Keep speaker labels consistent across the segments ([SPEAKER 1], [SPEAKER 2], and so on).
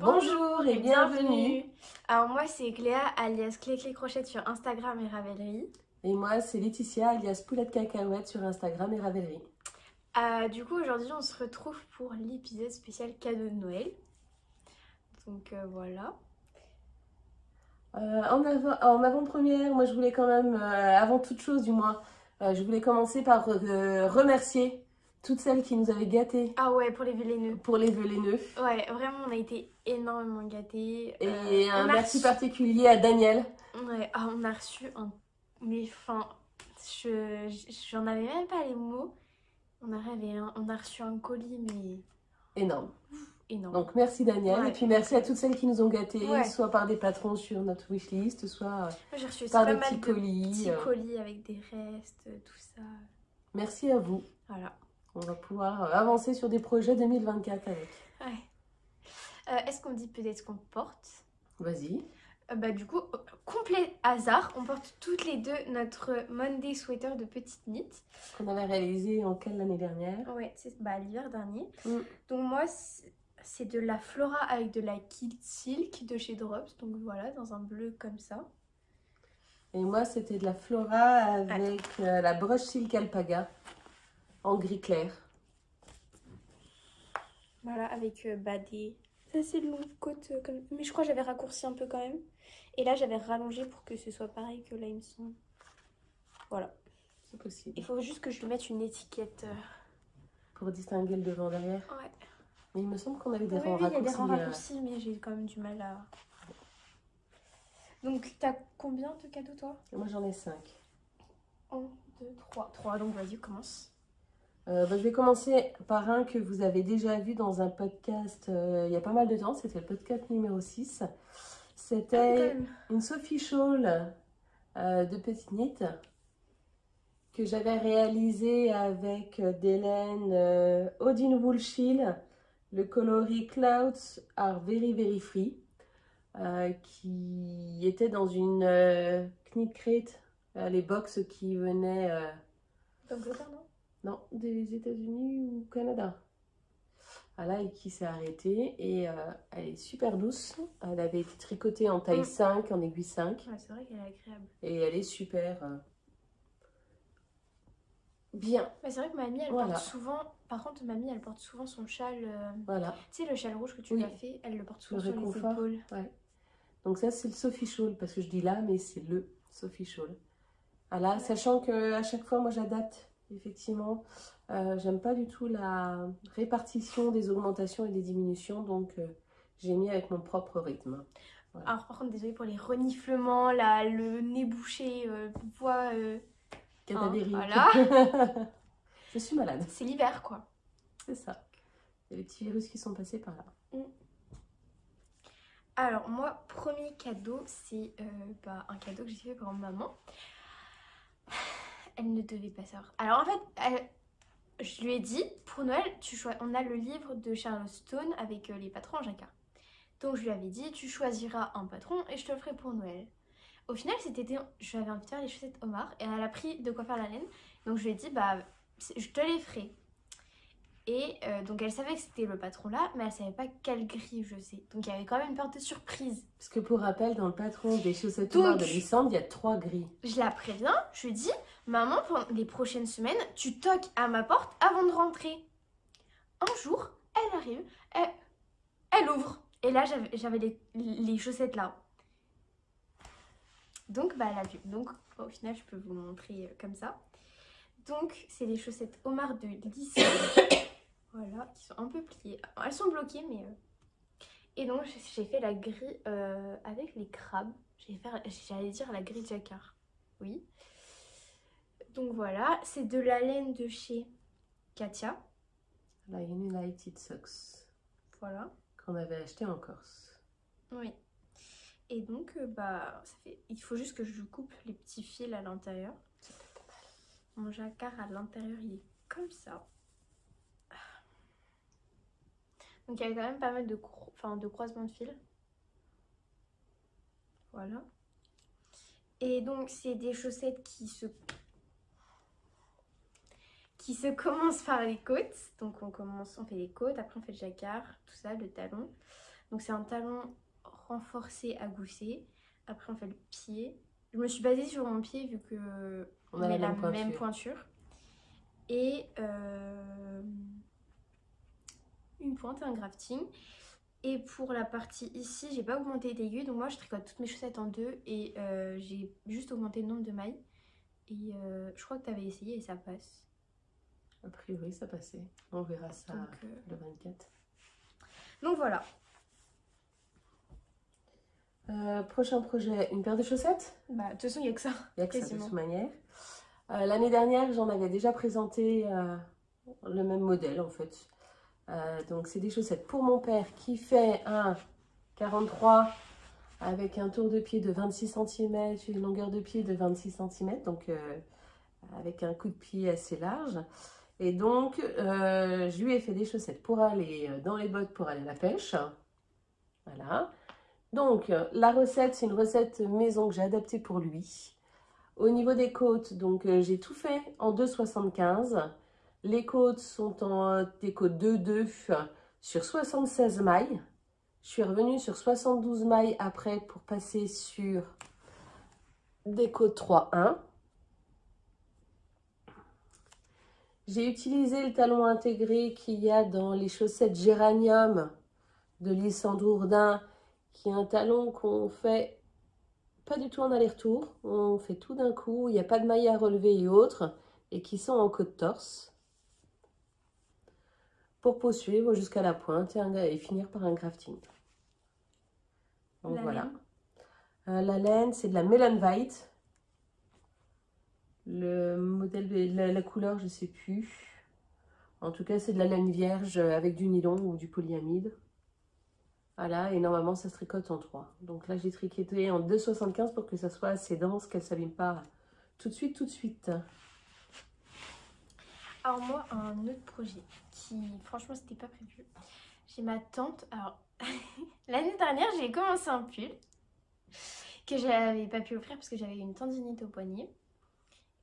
[SPEAKER 1] Bonjour et bienvenue.
[SPEAKER 2] Alors moi c'est Cléa alias Clé Crochette sur Instagram et Ravelry.
[SPEAKER 1] Et moi c'est Laetitia alias Poulette Cacahuète sur Instagram et Ravelry.
[SPEAKER 2] Du coup aujourd'hui on se retrouve pour l'épisode spécial cadeau de Noël. Donc voilà.
[SPEAKER 1] En avant-première, moi je voulais quand même, avant toute chose du moins, je voulais commencer par remercier toutes celles qui nous avaient gâtés.
[SPEAKER 2] Ah ouais, pour les vœux les nœuds.
[SPEAKER 1] Pour les vœux les nœuds.
[SPEAKER 2] Ouais, vraiment on a été énormément gâtés.
[SPEAKER 1] Et un merci particulier à Daniel.
[SPEAKER 2] Ouais, on a reçu un... Mais enfin, j'en avais même pas les mots. On a reçu un colis, mais...
[SPEAKER 1] Énorme.
[SPEAKER 2] Énorme.
[SPEAKER 1] Donc merci Daniel,
[SPEAKER 2] Ouais.
[SPEAKER 1] et puis merci à toutes celles qui nous ont gâtés,
[SPEAKER 2] Ouais.
[SPEAKER 1] soit par des patrons sur notre wishlist, soit
[SPEAKER 2] J'ai reçu aussi
[SPEAKER 1] par
[SPEAKER 2] pas
[SPEAKER 1] des
[SPEAKER 2] mal
[SPEAKER 1] petits colis.
[SPEAKER 2] petits colis avec des restes, tout ça.
[SPEAKER 1] Merci à vous.
[SPEAKER 2] Voilà.
[SPEAKER 1] On va pouvoir avancer sur des projets 2024 avec.
[SPEAKER 2] Ouais. Est-ce qu'on dit peut-être qu'on porte?
[SPEAKER 1] Vas-y.
[SPEAKER 2] Du coup, complet hasard, on porte toutes les deux notre Monday sweater de petite knit.
[SPEAKER 1] Qu'on avait réalisé en quelle l'année dernière?
[SPEAKER 2] Ouais, c'est l'hiver dernier.
[SPEAKER 1] Mm.
[SPEAKER 2] Donc moi, c'est de la Flora avec de la Kilt Silk de chez Drops. Donc voilà, dans un bleu comme ça.
[SPEAKER 1] Et moi, c'était de la Flora avec la broche Silk Alpaga en gris clair.
[SPEAKER 2] Voilà, avec des... C'est assez long côte comme... Mais je crois que j'avais raccourci un peu quand même. Et là, j'avais rallongé pour que ce soit pareil que là, il me semble. Voilà.
[SPEAKER 1] C'est possible.
[SPEAKER 2] Il faut juste que je lui mette une étiquette.
[SPEAKER 1] Pour distinguer le devant derrière.
[SPEAKER 2] Ouais.
[SPEAKER 1] Mais il me semble qu'on avait des
[SPEAKER 2] Oui,
[SPEAKER 1] rangs
[SPEAKER 2] il y a
[SPEAKER 1] raccourcis.
[SPEAKER 2] des rangs raccourcis, mais j'ai quand même du mal à... Donc, t'as combien de cadeaux, toi?
[SPEAKER 1] Moi, j'en ai 5.
[SPEAKER 2] 1, 2, 3. 3, donc vas-y, commence.
[SPEAKER 1] Je vais commencer par un que vous avez déjà vu dans un podcast il y a pas mal de temps. C'était le podcast numéro 6. C'était une Sophie Shawl de petite knit que j'avais réalisé avec des laines Odin Wool Shield, le coloris Clouds Are Very Very Free, qui était dans une knit crate, les box qui venaient
[SPEAKER 2] d'Angleterre, non?
[SPEAKER 1] non, des États-Unis ou Canada. Voilà, et qui s'est arrêtée, et elle est super douce. Elle avait été tricotée en taille 5, en aiguille 5.
[SPEAKER 2] Ouais, c'est vrai qu'elle est agréable.
[SPEAKER 1] Et elle est super bien.
[SPEAKER 2] Mais c'est vrai que mamie, elle porte souvent... Par contre, mamie, elle porte souvent son châle...
[SPEAKER 1] Voilà.
[SPEAKER 2] Tu sais, le châle rouge que tu l'as fait, elle le porte souvent sur les épaules.
[SPEAKER 1] Ouais. Donc ça, c'est le Sophie Shawl, parce que je dis là, mais c'est le Sophie Shawl. Voilà, ouais. Sachant qu'à chaque fois, moi, j'adapte. Effectivement, j'aime pas du tout la répartition des augmentations et des diminutions, donc j'ai mis avec mon propre rythme.
[SPEAKER 2] Voilà. Alors par contre, désolée pour les reniflements, là, le nez bouché, voix...
[SPEAKER 1] cadavérique.
[SPEAKER 2] Voilà.
[SPEAKER 1] Je suis malade.
[SPEAKER 2] C'est l'hiver, quoi.
[SPEAKER 1] C'est ça. Il y a les petits virus qui sont passés par là.
[SPEAKER 2] Alors moi, premier cadeau, c'est un cadeau que j'ai fait pour maman. Elle ne devait pas savoir. Alors en fait, je lui ai dit, pour Noël, on a le livre de Charlotte Stone avec les patrons en jacquard. Donc je lui avais dit, tu choisiras un patron et je te le ferai pour Noël. Au final, cet été, je lui avais envie de faire les chaussettes Omar et elle a pris de quoi faire la laine. Donc je lui ai dit, je te les ferai. Et donc elle savait que c'était le patron là, mais elle savait pas quelle grille je sais. Donc il y avait quand même une peur de surprise.
[SPEAKER 1] Parce que pour rappel, dans le patron des chaussettes Omar de Lissandre, il y a 3 grilles.
[SPEAKER 2] Je la préviens, je lui dis, maman, pendant les prochaines semaines, tu toques à ma porte avant de rentrer. Un jour, elle arrive, elle ouvre. Et là, j'avais les chaussettes là. Donc, elle a vu. Donc, au final, je peux vous montrer comme ça. Donc, c'est les chaussettes Omar de Lissandre. Voilà, qui sont un peu pliées. Elles sont bloquées, mais... Et donc, j'ai fait la grille avec les crabes. J'allais dire la grille jacquard. Oui. Donc voilà, c'est de la laine de chez Katia.
[SPEAKER 1] La United Socks.
[SPEAKER 2] Voilà.
[SPEAKER 1] Qu'on avait acheté en Corse.
[SPEAKER 2] Oui. Et donc, il faut juste que je coupe les petits fils à l'intérieur. Mon jacquard à l'intérieur, il est comme ça. Donc il y a quand même pas mal de croisements de fils. Voilà. Et donc c'est des chaussettes qui se commencent par les côtes. Donc on fait les côtes, après on fait le jacquard, tout ça, le talon. Donc c'est un talon renforcé à gousset. Après on fait le pied. Je me suis basée sur mon pied vu que
[SPEAKER 1] On a
[SPEAKER 2] met
[SPEAKER 1] la
[SPEAKER 2] la
[SPEAKER 1] même
[SPEAKER 2] même
[SPEAKER 1] pointure.
[SPEAKER 2] pointure. Et une pointe et un grafting. Et pour la partie ici, j'ai pas augmenté d'aiguille, donc moi je tricote toutes mes chaussettes en deux et j'ai juste augmenté le nombre de mailles. Et je crois que tu avais essayé et ça passe.
[SPEAKER 1] A priori, ça passait. On verra ça
[SPEAKER 2] Donc,
[SPEAKER 1] le 24.
[SPEAKER 2] Donc voilà.
[SPEAKER 1] Prochain projet, une paire de chaussettes.
[SPEAKER 2] Bah, de toute façon, il n'y a que ça.
[SPEAKER 1] Il n'y a que ça de
[SPEAKER 2] quasiment.
[SPEAKER 1] toute manière. L'année dernière, j'en avais déjà présenté le même modèle en fait. Donc c'est des chaussettes pour mon père qui fait un 43 avec un tour de pied de 26 cm et une longueur de pied de 26 cm. Donc avec un coup de pied assez large. Et donc je lui ai fait des chaussettes pour aller dans les bottes pour aller à la pêche. Voilà. Donc la recette, c'est une recette maison que j'ai adaptée pour lui. Au niveau des côtes, donc j'ai tout fait en 2,75. Les côtes sont en des côtes 2,2 sur 76 mailles. Je suis revenue sur 72 mailles après pour passer sur des côtes 3,1. J'ai utilisé le talon intégré qu'il y a dans les chaussettes Géranium de Lysandre Ourdin, qui est un talon qu'on fait pas du tout en aller-retour. On fait tout d'un coup, il n'y a pas de mailles à relever et autres, et qui sont en côte torse. Pour poursuivre jusqu'à la pointe et finir par un grafting. Donc
[SPEAKER 2] la
[SPEAKER 1] voilà.
[SPEAKER 2] laine.
[SPEAKER 1] La laine, c'est de la Melon White. Le modèle, la couleur, je ne sais plus. En tout cas, c'est de la laine vierge avec du nylon ou du polyamide. Voilà, et normalement, ça se tricote en 3. Donc là, j'ai tricoté en 2,75 pour que ça soit assez dense, qu'elle ne s'abîme pas tout de suite.
[SPEAKER 2] Alors moi, un autre projet qui, franchement, c'était pas prévu. J'ai ma tante. Alors, l'année dernière, j'ai commencé un pull que j'avais pas pu offrir parce que j'avais une tendinite au poignet.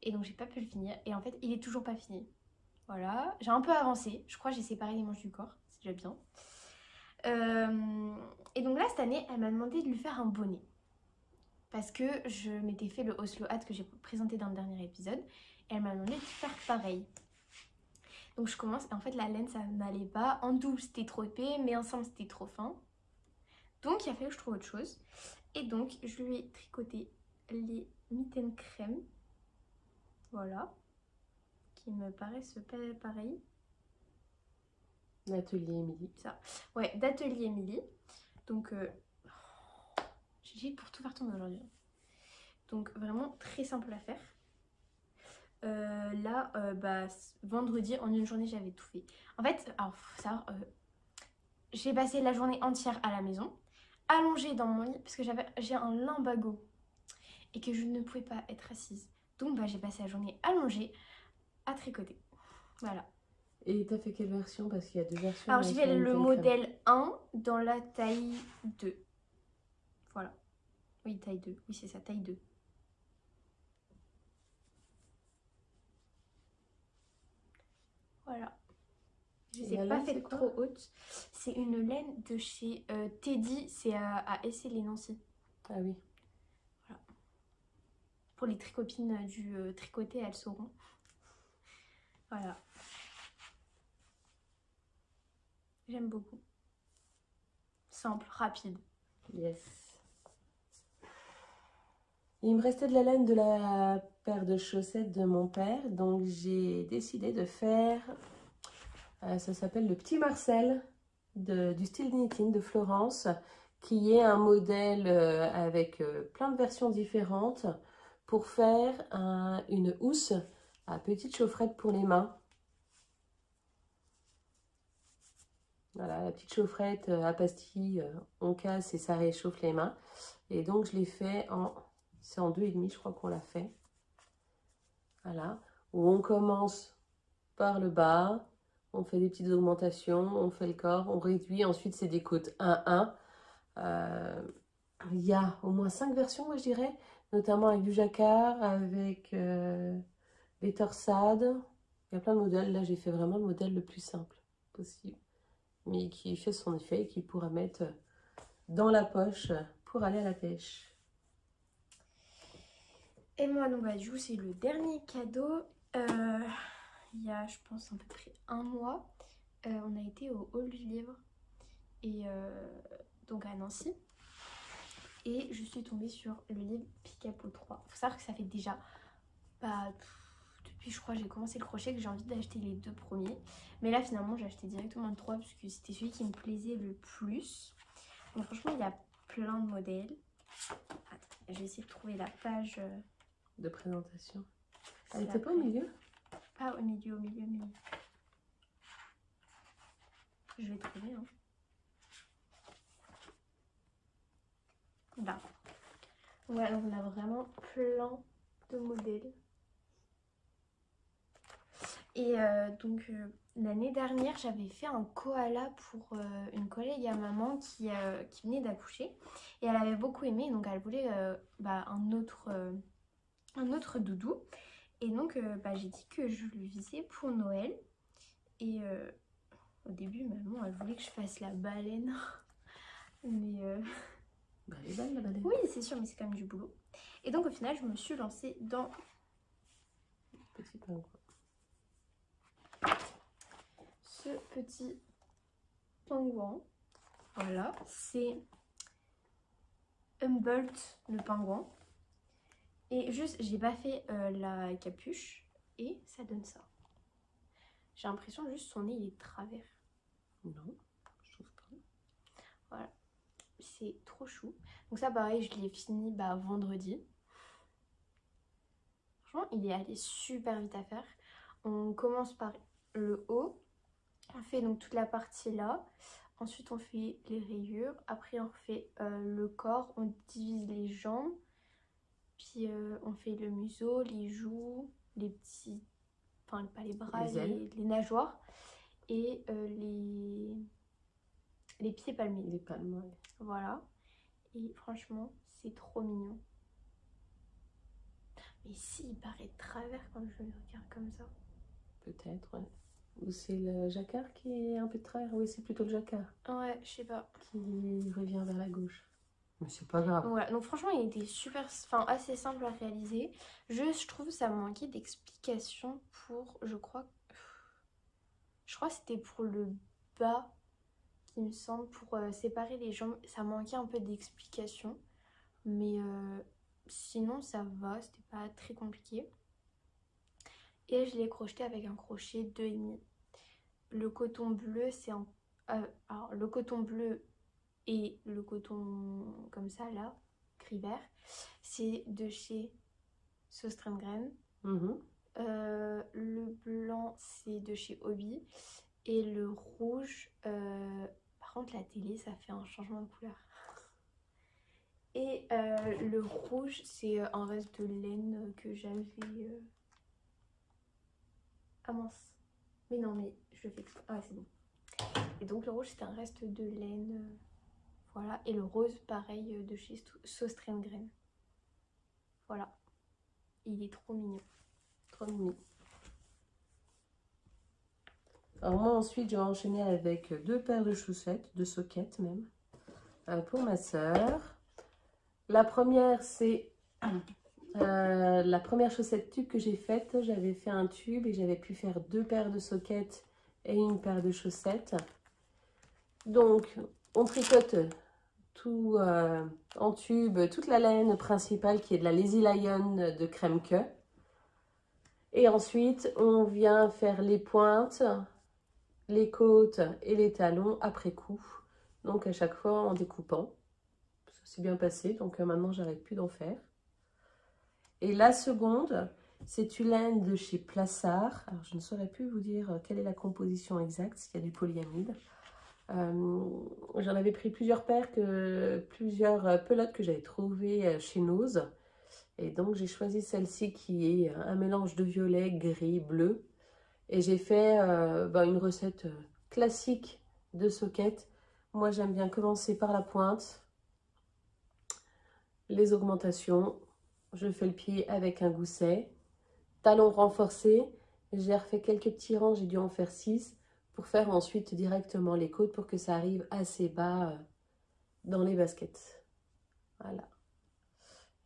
[SPEAKER 2] Et donc, j'ai pas pu le finir. Et en fait, il est toujours pas fini. Voilà, j'ai un peu avancé. Je crois que j'ai séparé les manches du corps. C'est déjà bien. Et donc là, cette année, elle m'a demandé de lui faire un bonnet. Parce que je m'étais fait le Oslo Hat que j'ai présenté dans le dernier épisode. Et elle m'a demandé de faire pareil. Donc je commence, et en fait la laine ça n'allait pas, en double c'était trop épais, mais ensemble c'était trop fin. Donc il a fallu que je trouve autre chose. Et donc je lui ai tricoté les mitaines crème. Voilà. Qui me paraissent pas pareil.
[SPEAKER 1] L'atelier Émilie.
[SPEAKER 2] Ça. Ouais, d'atelier Émilie. Donc j'ai pour tout faire tomber aujourd'hui. Donc vraiment très simple à faire. Là, vendredi, en une journée, j'avais tout fait. En fait, alors, faut savoir, j'ai passé la journée entière à la maison, allongée dans mon lit, parce que j'ai un lumbago et que je ne pouvais pas être assise. Donc, j'ai passé la journée allongée à tricoter. Voilà.
[SPEAKER 1] Et t'as fait quelle version? Parce qu'il y a deux versions.
[SPEAKER 2] Alors, j'ai fait le modèle 1 dans la taille 2. Voilà. Oui, taille 2. Oui, c'est ça, taille 2. Voilà. Je ne les ai pas fait trop haute. C'est une laine de chez Teddy. C'est à Essay-les-Nancy.
[SPEAKER 1] Ah oui.
[SPEAKER 2] Voilà. Pour les tricopines du tricoté, elles sauront. Voilà. J'aime beaucoup. Simple, rapide.
[SPEAKER 1] Yes. Il me restait de la laine de la paire de chaussettes de mon père. Donc j'ai décidé de faire... ça s'appelle le Petit Marcel du Still Knitting de Florence, qui est un modèle avec plein de versions différentes pour faire une housse à petite chaufferette pour les mains. Voilà, la petite chaufferette à pastille, on casse et ça réchauffe les mains. Et donc je l'ai fait en... C'est en 2,5, je crois qu'on l'a fait. Voilà, où on commence par le bas. On fait des petites augmentations, on fait le corps, on réduit. Ensuite, c'est des côtes 1-1. Il y a au moins 5 versions, moi, je dirais. Notamment avec du jacquard, avec des torsades. Il y a plein de modèles. Là, j'ai fait vraiment le modèle le plus simple possible. Mais qui fait son effet et qui pourra mettre dans la poche pour aller à la pêche.
[SPEAKER 2] Et moi, donc, du coup, c'est le dernier cadeau. Il y a, je pense, à peu près un mois, on a été au hall du livre, et donc à Nancy. Et je suis tombée sur le livre Picapo 3. Il faut savoir que ça fait déjà, depuis je crois j'ai commencé le crochet, que j'ai envie d'acheter les 2 premiers. Mais là finalement j'ai acheté directement le 3 parce que c'était celui qui me plaisait le plus. Donc franchement il y a plein de modèles. Attends, je vais essayer de trouver la page
[SPEAKER 1] de présentation. Elle n'était pas au milieu?
[SPEAKER 2] Pas au milieu, au milieu, au milieu. Je vais trouver, hein. Là. Ouais, donc on a vraiment plein de modèles. Et donc l'année dernière, j'avais fait un koala pour une collègue à maman qui venait d'accoucher. Et elle avait beaucoup aimé, donc elle voulait un autre doudou. Et donc j'ai dit que je lui faisais pour Noël. Et au début, maman, elle voulait que je fasse la baleine. Mais...
[SPEAKER 1] Bah, elle est belle la baleine.
[SPEAKER 2] Oui, c'est sûr, mais c'est quand même du boulot. Et donc au final, je me suis lancée dans...
[SPEAKER 1] Petit pingouin.
[SPEAKER 2] Ce petit pingouin. Voilà, c'est Humboldt le pingouin. Et juste, j'ai pas fait la capuche. Et ça donne ça. J'ai l'impression juste son nez il est de travers.
[SPEAKER 1] Non, je trouve pas.
[SPEAKER 2] Voilà. C'est trop chou. Donc ça pareil, je l'ai fini vendredi. Franchement, il est allé super vite à faire. On commence par le haut. On fait donc toute la partie là. Ensuite on fait les rayures. Après on fait le corps. On divise les jambes. Puis on fait le museau, les joues, les petits... Enfin pas les bras, les nageoires. Et les pieds palmés.
[SPEAKER 1] Les palmes, ouais.
[SPEAKER 2] Voilà. Et franchement, c'est trop mignon. Mais si, il paraît de travers quand je le regarde comme ça.
[SPEAKER 1] Peut-être, ouais. Ou c'est le jacquard qui est un peu de travers? Oui, c'est plutôt le jacquard.
[SPEAKER 2] Ouais, je sais pas.
[SPEAKER 1] Qui revient vers la gauche. Mais c'est pas grave.
[SPEAKER 2] Donc, voilà. Donc franchement, il était super... Enfin, assez simple à réaliser. Je trouve que ça manquait d'explications pour... Je crois que c'était pour le bas... il me semble, pour séparer les jambes. Ça manquait un peu d'explication, mais sinon ça va, c'était pas très compliqué. Et je l'ai crocheté avec un crochet 2,5. Le coton bleu, c'est un... alors le coton bleu et le coton comme ça là, gris vert, c'est de chez Søstrene Grene. Le blanc c'est de chez Hobby. Et le rouge, par contre la télé ça fait un changement de couleur. Et le rouge c'est un reste de laine que j'avais... Ah mince. Mais non mais je fais exprès. Ah c'est bon. Et donc le rouge c'était un reste de laine. Voilà. Et le rose pareil de chez Søstrene Grene. Voilà. Il est trop mignon.
[SPEAKER 1] Trop mignon. Alors moi ensuite j'ai enchaîné avec 2 paires de chaussettes, de soquettes même, pour ma sœur. La première c'est la première chaussette tube que j'ai faite. J'avais fait un tube et j'avais pu faire 2 paires de soquettes et une paire de chaussettes. Donc on tricote tout en tube, toute la laine principale qui est de la Lazy Lion de Kremke. Et ensuite on vient faire les pointes, les côtes et les talons après coup, donc à chaque fois en découpant. Ça s'est bien passé, donc maintenant j'arrête plus d'en faire. Et la seconde, c'est une laine de chez Plassard. Alors je ne saurais plus vous dire quelle est la composition exacte, s'il y a du polyamide. J'en avais pris plusieurs paires, plusieurs pelotes que j'avais trouvées chez Nose. Et donc j'ai choisi celle-ci qui est un mélange de violet, gris, bleu. Et j'ai fait une recette classique de soquette. Moi, j'aime bien commencer par la pointe, les augmentations. Je fais le pied avec un gousset. Talon renforcé. J'ai refait quelques petits rangs, j'ai dû en faire 6 pour faire ensuite directement les côtes pour que ça arrive assez bas dans les baskets. Voilà.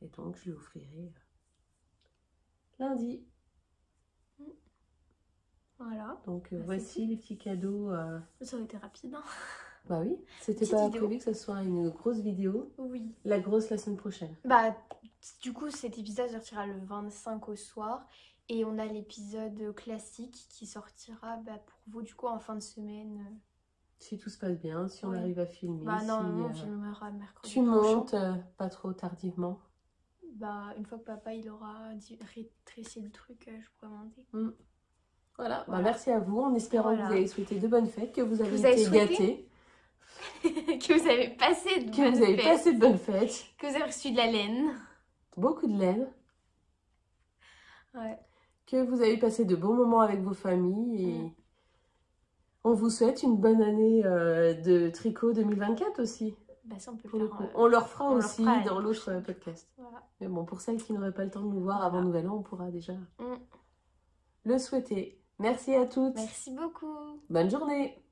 [SPEAKER 1] Et donc, je lui offrirai lundi.
[SPEAKER 2] Voilà.
[SPEAKER 1] Donc,
[SPEAKER 2] Bah,
[SPEAKER 1] voici les petits cadeaux.
[SPEAKER 2] Ça aurait été rapide, hein.
[SPEAKER 1] Bah oui, c'était
[SPEAKER 2] Petite
[SPEAKER 1] pas
[SPEAKER 2] vidéo.
[SPEAKER 1] prévu que ce soit une grosse vidéo.
[SPEAKER 2] Oui.
[SPEAKER 1] La grosse la semaine prochaine.
[SPEAKER 2] Bah, du coup, cet épisode sortira le 25 au soir. Et on a l'épisode classique qui sortira pour vous, du coup, en fin de semaine.
[SPEAKER 1] Si tout se passe bien, si on
[SPEAKER 2] Ouais.
[SPEAKER 1] arrive à filmer.
[SPEAKER 2] Bah non,
[SPEAKER 1] si,
[SPEAKER 2] on filmera mercredi
[SPEAKER 1] tu
[SPEAKER 2] prochain.
[SPEAKER 1] montes pas trop tardivement.
[SPEAKER 2] Bah, une fois que papa il aura rétréci le truc, je pourrai monter.
[SPEAKER 1] Voilà.
[SPEAKER 2] Voilà.
[SPEAKER 1] Bah, merci à vous, en espérant
[SPEAKER 2] Voilà.
[SPEAKER 1] que vous avez souhaité de bonnes fêtes, que vous avez
[SPEAKER 2] Vous avez
[SPEAKER 1] été
[SPEAKER 2] souhaité
[SPEAKER 1] gâtés,
[SPEAKER 2] Que vous avez passé de
[SPEAKER 1] que
[SPEAKER 2] bonnes
[SPEAKER 1] vous avez
[SPEAKER 2] fêtes,
[SPEAKER 1] passé de bonnes fêtes,
[SPEAKER 2] que vous avez reçu de la laine.
[SPEAKER 1] beaucoup de laine,
[SPEAKER 2] Ouais.
[SPEAKER 1] que vous avez passé de bons moments avec vos familles et on vous souhaite une bonne année de tricot 2024 aussi.
[SPEAKER 2] Bah ça on peut
[SPEAKER 1] Pour
[SPEAKER 2] le
[SPEAKER 1] le
[SPEAKER 2] faire.
[SPEAKER 1] coup. On leur fera
[SPEAKER 2] on leur
[SPEAKER 1] aussi
[SPEAKER 2] fera l'année
[SPEAKER 1] dans l'autre
[SPEAKER 2] prochaine.
[SPEAKER 1] podcast.
[SPEAKER 2] Voilà.
[SPEAKER 1] Mais bon, pour celles qui n'auraient pas le temps de nous voir avant
[SPEAKER 2] Voilà.
[SPEAKER 1] Nouvel An, on pourra déjà le souhaiter. Merci à toutes.
[SPEAKER 2] Merci beaucoup.
[SPEAKER 1] Bonne journée.